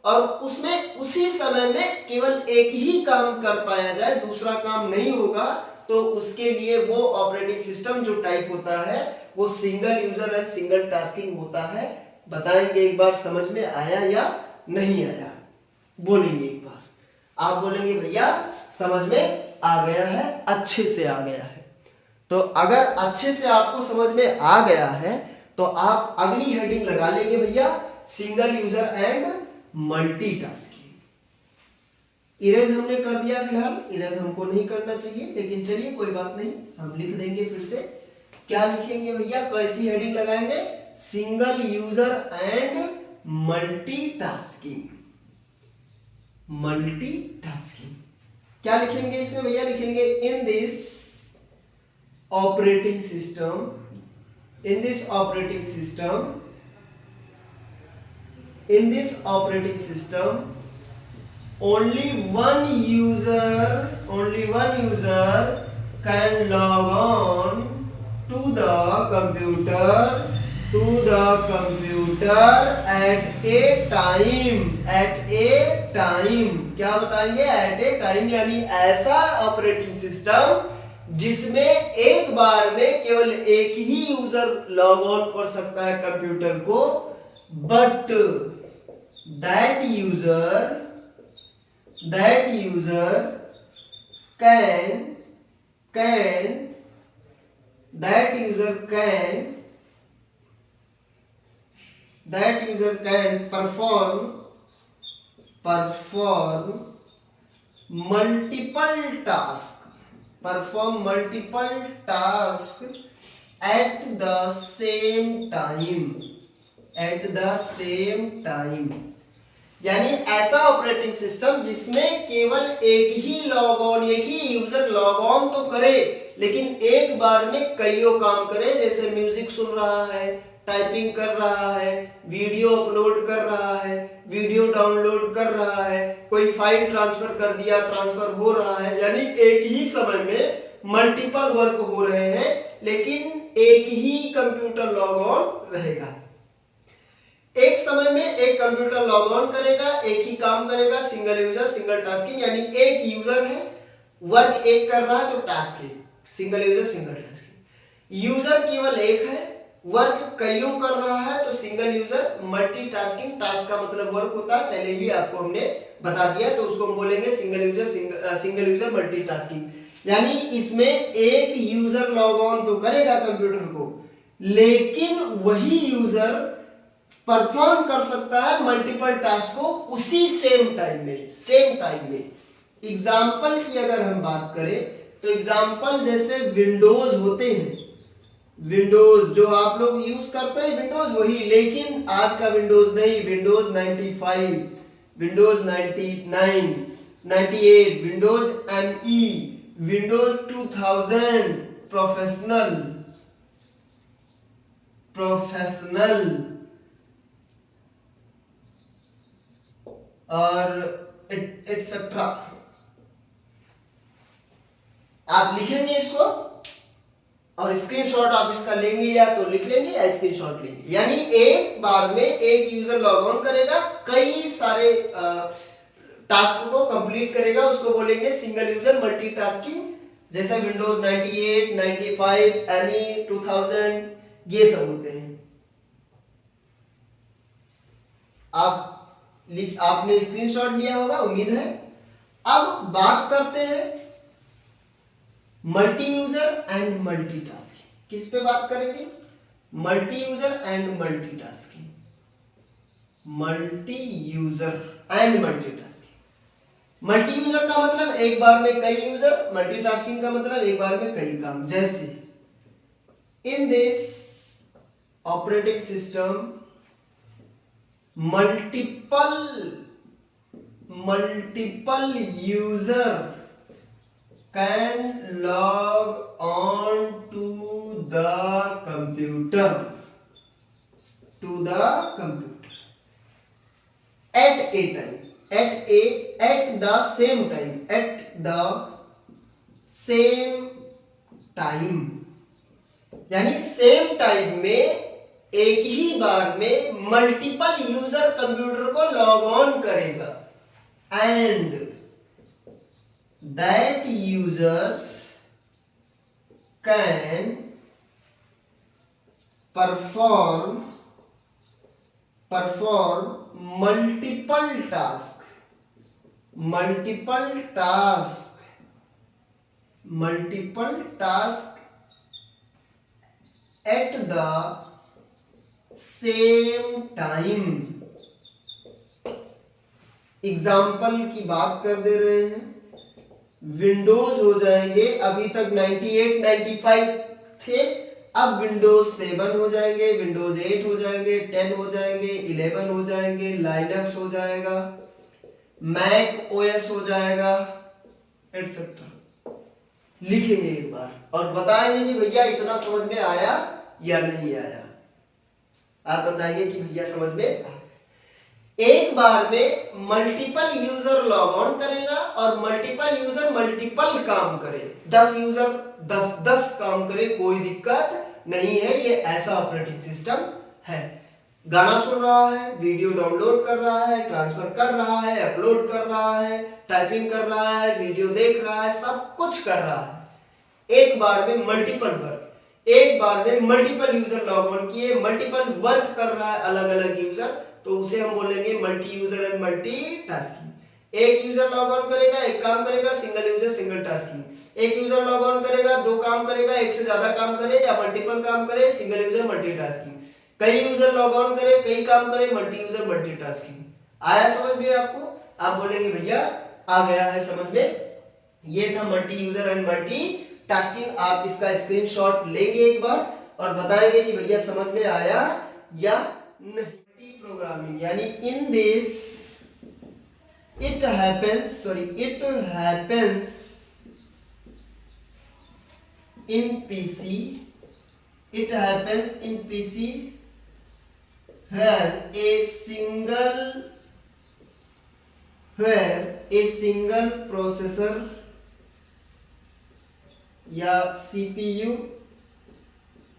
और उसमें उसी समय में केवल एक ही काम कर पाया जाए, दूसरा काम नहीं होगा, तो उसके लिए वो ऑपरेटिंग सिस्टम जो टाइप होता है वो single user and single tasking होता है। बताएंगे एक बार, समझ में आया या नहीं आया? बोलेंगे एक बार, आप बोलेंगे भैया समझ में आ गया है, अच्छे से आ गया है। तो अगर अच्छे से आपको समझ में आ गया है तो आप अगली हेडिंग लगा लेंगे भैया, single user and multitasking. Erase हमने कर दिया, फिलहाल इरेज हमको नहीं करना चाहिए, लेकिन चलिए कोई बात नहीं, हम लिख देंगे फिर से। क्या लिखेंगे भैया? कैसी हेडिंग लगाएंगे? Single user and multitasking. क्या लिखेंगे इसमें भैया? लिखेंगे in this operating system only one user can log on to the computer at a time। क्या बताएंगे? at a time, यानी ऐसा ऑपरेटिंग सिस्टम जिसमें एक बार में केवल एक ही यूजर लॉग ऑन कर सकता है कंप्यूटर को, but that user can that user can perform multiple task at the same time, यानी ऐसा ऑपरेटिंग सिस्टम जिसमें केवल एक ही यूजर लॉग ऑन तो करे लेकिन एक बार में कईयों काम करे, जैसे म्यूजिक सुन रहा है, टाइपिंग कर रहा है, वीडियो अपलोड कर रहा है, वीडियो डाउनलोड कर रहा है, कोई फाइल ट्रांसफर कर दिया, ट्रांसफर हो रहा है, यानी एक ही समय में मल्टीपल वर्क हो रहे हैं लेकिन एक ही कंप्यूटर लॉग ऑन रहेगा। एक समय में एक कंप्यूटर लॉग ऑन करेगा, एक ही काम करेगा, सिंगल यूजर सिंगल टास्किंग, यानी एक यूजर है, वर्क एक कर रहा है तो टास्क एक, single user single tasking. User केवल एक है, वर्क कईयों कर रहा है तो सिंगल यूजर मल्टीटास्किंग। टास्क का मतलब वर्क होता है, पहले ही आपको हमने बता दिया, तो उसको हम बोलेंगे सिंगल यूजर मल्टीटास्किंग। यानी इसमें एक यूजर लॉग ऑन तो करेगा कंप्यूटर को, लेकिन वही यूजर परफॉर्म कर सकता है मल्टीपल टास्क को उसी सेम टाइम में। एग्जाम्पल की अगर हम बात करें तो एग्जाम्पल जैसे विंडोज होते हैं, विंडोज जो आप लोग यूज करते हैं विंडोज वही, लेकिन आज का विंडोज नहीं, Windows 95, Windows 99, 98, Windows ME, Windows 2000 professional और एटसेट्रा। आप लिखेंगे इसको और स्क्रीनशॉट आप इसका लेंगे, या तो लिख लेंगे या स्क्रीनशॉट लेंगे। यानी एक बार में एक यूजर लॉग ऑन करेगा, कई सारे टास्क को कंप्लीट करेगा, उसको बोलेंगे सिंगल यूजर मल्टीटास्किंग। जैसे विंडोज 98, 95, ME 2000 ये सब होते हैं। आपने स्क्रीनशॉट लिया होगा उम्मीद है। अब बात करते हैं मल्टी यूजर एंड मल्टीटास्किंग। किस पे बात करेंगे? Multi user and multitasking. Multi user and multitasking. Multi user का मतलब एक बार में कई यूजर, मल्टीटास्किंग का मतलब एक बार में कई काम। जैसे in this operating system multiple user can log on to the computer at the same time, यानी सेम टाइम में एक ही बार में मल्टीपल यूजर कंप्यूटर को लॉग ऑन करेगा, and that users can perform multiple task at the same time. Example की बात कर दे रहे हैं, विंडोज हो जाएंगे, अभी तक 98, 95 थे, अब विंडोज 7 हो जाएंगे, विंडोज 8 हो जाएंगे, 10 हो जाएंगे, 11 हो जाएंगे, लाइनक्स हो जाएगा, मैक ओएस हो जाएगा, एटसेट्रा। लिखेंगे एक बार और बताएंगे कि भैया इतना समझ में आया या नहीं आया। आप बताएंगे कि भैया समझ में। एक बार में मल्टीपल यूजर लॉग ऑन करेगा और मल्टीपल यूजर मल्टीपल काम करे, 10 यूजर 10 काम करे, कोई दिक्कत नहीं है। ये ऐसा ऑपरेटिंग सिस्टम है। गाना सुन रहा है, वीडियो डाउनलोड कर रहा है, ट्रांसफर कर रहा है, अपलोड कर रहा है, टाइपिंग कर रहा है, वीडियो देख रहा है, सब कुछ कर रहा है। एक बार में मल्टीपल वर्क, एक बार में मल्टीपल यूजर लॉग ऑन किए, मल्टीपल वर्क कर रहा है अलग अलग यूजर, तो उसे हम बोलेंगे मल्टी यूजर एंड मल्टीटास्किंग। एक यूजर लॉग ऑन करेगा, एक काम करेगा, सिंगल यूजर सिंगल टास्किंग। एक यूजर लॉग ऑन करेगा, दो काम करेगा, एक से ज्यादा काम करे या मल्टीपल काम करे, सिंगल यूजर मल्टीटास्किंग। कई यूजर लॉग ऑन करे, कई काम करे, मल्टी यूजर मल्टीटास्किंग। आया समझ में आपको? आप बोलेंगे भैया आ गया है समझ में। ये था multi user and multi tasking. आप इसका स्क्रीनशॉट लेंगे एक बार और बताएंगे कि भैया समझ में आया या नहीं। मल्टी प्रोग्रामिंग यानी in this it happens in PC, it happens in PC where a single processor या CPU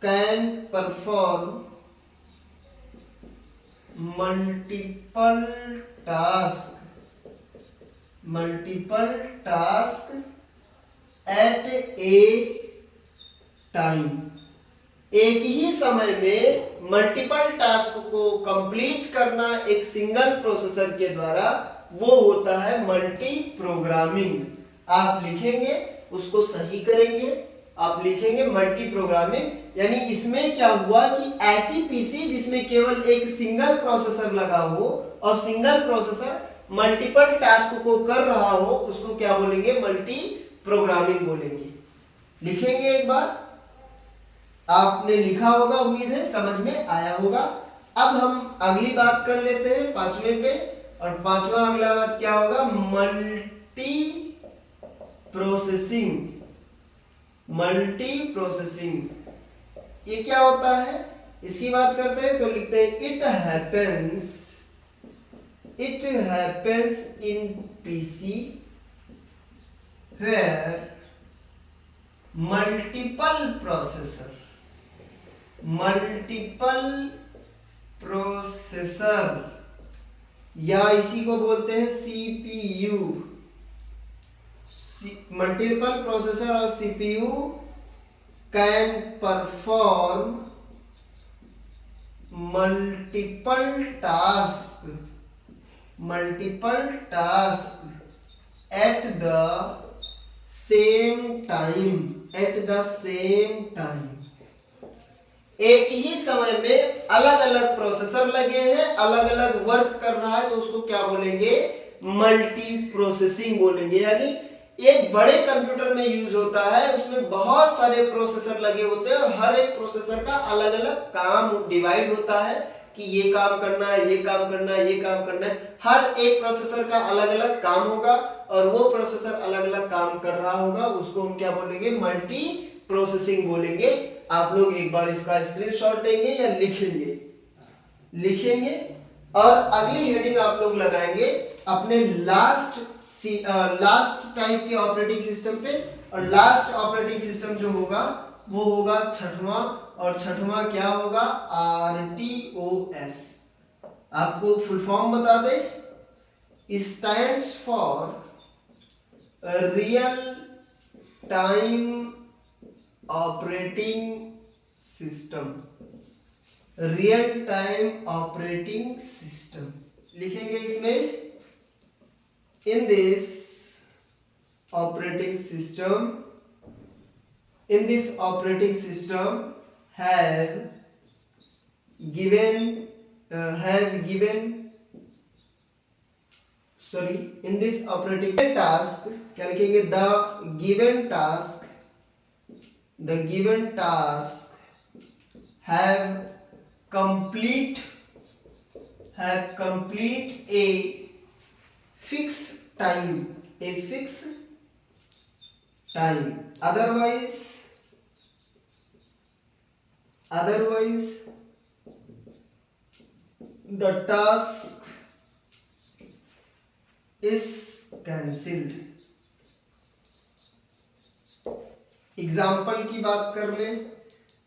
can perform multiple tasks at a time। एक ही समय में मल्टीपल टास्क को कंप्लीट करना एक सिंगल प्रोसेसर के द्वारा, वो होता है मल्टी प्रोग्रामिंग। आप लिखेंगे उसको सही करेंगे, आप लिखेंगे मल्टी प्रोग्रामिंग। यानी इसमें क्या हुआ कि ऐसी पीसी जिसमें केवल एक सिंगल प्रोसेसर लगा हो और सिंगल प्रोसेसर मल्टीपल टास्क को कर रहा हो, उसको क्या बोलेंगे? मल्टी प्रोग्रामिंग बोलेंगे। लिखेंगे एक बार, आपने लिखा होगा, उम्मीद है समझ में आया होगा। अब हम अगली बात कर लेते हैं पांचवें पे, और पांचवा अगला बात क्या होगा? Multi processing. मल्टी प्रोसेसिंग ये क्या होता है, इसकी बात करते हैं तो लिखते हैं it happens in PC where multiple processor या इसी को बोलते हैं CPU। मल्टीपल प्रोसेसर और CPU can perform multiple task at the same time। एक ही समय में अलग अलग प्रोसेसर लगे हैं, अलग अलग वर्क कर रहा है, तो उसको क्या बोलेंगे? मल्टी प्रोसेसिंग बोलेंगे। यानी एक बड़े कंप्यूटर में यूज होता है, उसमें बहुत सारे प्रोसेसर लगे होते हैं और हर एक प्रोसेसर का अलग अलग काम डिवाइड होता है कि ये काम करना है, ये काम करना है, ये काम करना है। हर एक प्रोसेसर का अलग अलग काम होगा और वो प्रोसेसर अलग अलग काम कर रहा होगा, उसको हम क्या बोलेंगे? मल्टी प्रोसेसिंग बोलेंगे। आप लोग एक बार इसका स्क्रीनशॉट लेंगे या लिखेंगे और अगली हेडिंग आप लोग लगाएंगे अपने लास्ट टाइप के ऑपरेटिंग सिस्टम पे। और लास्ट ऑपरेटिंग सिस्टम जो होगा वो होगा छठवां, और छठवां क्या होगा? RTOS। आपको फुल फॉर्म बता दे, stands for real time operating system. Real time operating system लिखेंगे इसमें। in this operating system have given in this operating task क्या लिखेंगे? the given task have complete a fixed time, otherwise the task is cancelled। Example की बात कर ले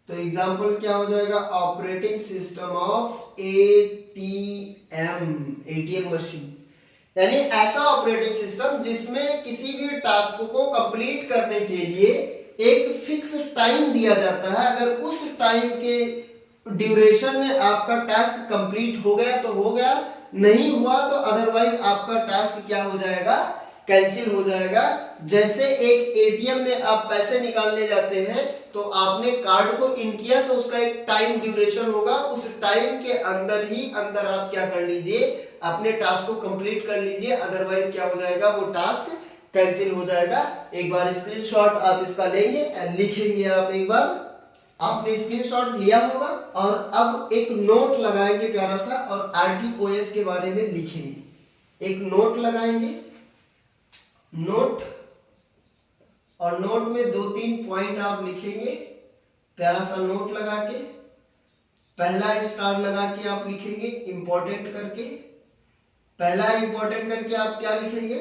तो example क्या हो जाएगा? Operating system of ATM machine. यानी ऐसा ऑपरेटिंग सिस्टम जिसमें किसी भी टास्क को कंप्लीट करने के लिए एक फिक्स टाइम दिया जाता है। अगर उस टाइम के ड्यूरेशन में आपका टास्क कंप्लीट हो गया तो हो गया, नहीं हुआ तो अदरवाइज आपका टास्क क्या हो जाएगा? कैंसिल हो जाएगा। जैसे एक एटीएम में आप पैसे निकालने जाते हैं तो आपने कार्ड को इन किया तो उसका एक टाइम ड्यूरेशन होगा, उस टाइम के अंदर ही अंदर आप क्या कर लीजिए, अपने टास्क को कंप्लीट कर लीजिए, अदरवाइज क्या हो जाएगा, वो टास्क कैंसिल हो जाएगा। एक बार स्क्रीनशॉट आप इसका लेंगे, लिखेंगे आप एक बार, आपने स्क्रीनशॉट लिया होगा और अब एक नोट लगाएंगे प्यारा सा और आरटीओएस के बारे में लिखेंगे। एक नोट लगाएंगे, नोट, और नोट में 2-3 पॉइंट आप लिखेंगे, प्यारा सा नोट लगा के, पहला स्टार लगा के आप लिखेंगे इंपॉर्टेंट करके। पहला इंपॉर्टेंट करके आप क्या लिखेंगे,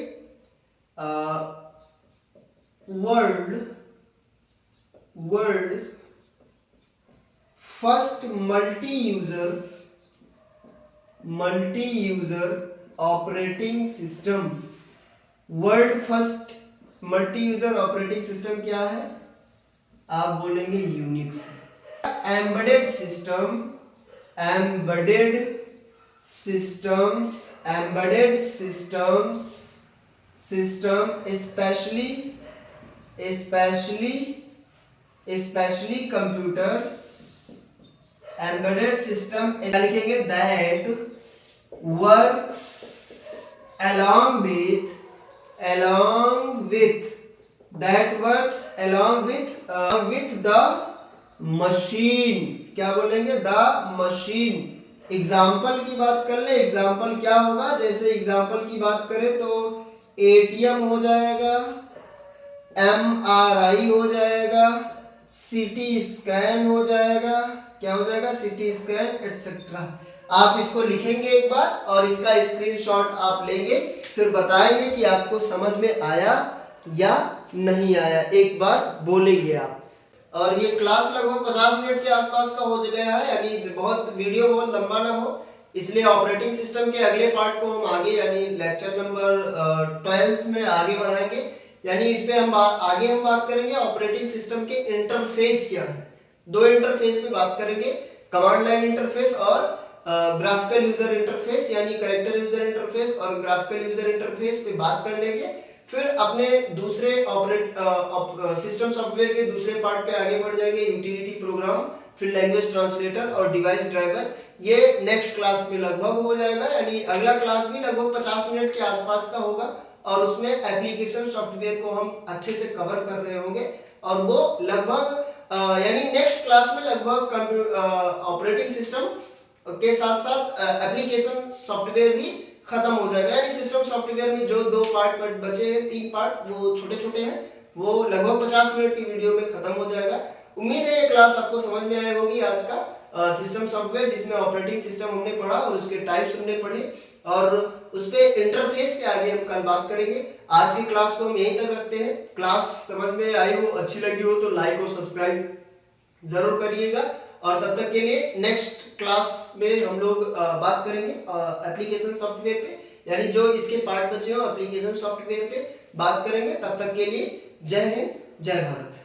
world first multi user operating system. World first multi user operating system क्या है, आप बोलेंगे Unix. Embedded system specially computers. Embedded system लिखेंगे that works along with the machine। क्या बोलेंगे, द मशीन। एग्जाम्पल की बात कर ले, एग्जाम्पल क्या होगा, जैसे एग्जाम्पल की बात करें तो एटीएम हो जाएगा, एमआरआई हो जाएगा, सीटी स्कैन हो जाएगा, क्या हो जाएगा, सीटी स्कैन एटसेट्रा। आप इसको लिखेंगे एक बार और इसका स्क्रीनशॉट आप लेंगे, फिर बताएंगे कि आपको समझ में आया या नहीं आया, एक बार बोलेंगे आप। और ये क्लास लगभग 50 मिनट के आसपास का हो गया है, यानी बहुत वीडियो बहुत लंबा ना हो, इसलिए ऑपरेटिंग सिस्टम के अगले पार्ट को हम आगे यानी लेक्चर नंबर 12 में आगे बढ़ाएंगे। यानी इस पे हम आगे हम बात करेंगे ऑपरेटिंग सिस्टम के इंटरफेस क्या है। 2 इंटरफेस पे बात करेंगे, कमांड लाइन इंटरफेस और ग्राफिकल यूजर इंटरफेस, यानी कैरेक्टर यूजर इंटरफेस और ग्राफिकल यूजर इंटरफेस पे बात कर लेंगे। फिर अपने दूसरे सिस्टम सॉफ्टवेयर के दूसरे पार्ट पे आगे बढ़ जाएंगे, यूटिलिटी प्रोग्राम, फिर लैंग्वेज ट्रांसलेटर और डिवाइस ड्राइवर। ये नेक्स्ट क्लास में लगभग हो जाएगा, यानी अगला क्लास भी लगभग 50 मिनट के आसपास का होगा और उसमें एप्लीकेशन सॉफ्टवेयर को हम अच्छे से कवर कर रहे होंगे। और वो लगभग यानी नेक्स्ट क्लास में लगभग ऑपरेटिंग सिस्टम के साथ साथ एप्लीकेशन सॉफ्टवेयर भी खत्म हो जाएगा। यानी सिस्टम सॉफ्टवेयर में जो 2 पार्ट बचे हैं, 3 पार्ट वो छोटे छोटे हैं, वो लगभग 50 मिनट की वीडियो में खत्म हो जाएगा। उम्मीद है ये क्लास आपको समझ में आई होगी आज का सिस्टम सॉफ्टवेयर, जिसमें ऑपरेटिंग सिस्टम हमने पढ़ा और उसके टाइप्स हमने पढ़े और उस पे इंटरफेस पे आगे हम कल बात करेंगे। आज की क्लास को हम यहीं तक रखते हैं। क्लास समझ में आई हो, अच्छी लगी हो तो लाइक और सब्सक्राइब जरूर करिएगा। और तब तक के लिए नेक्स्ट क्लास में हम लोग बात करेंगे एप्लीकेशन सॉफ्टवेयर पे, यानी जो इसके पार्ट बचे हो एप्लीकेशन सॉफ्टवेयर पे बात करेंगे। तब तक के लिए जय हिंद, जय भारत।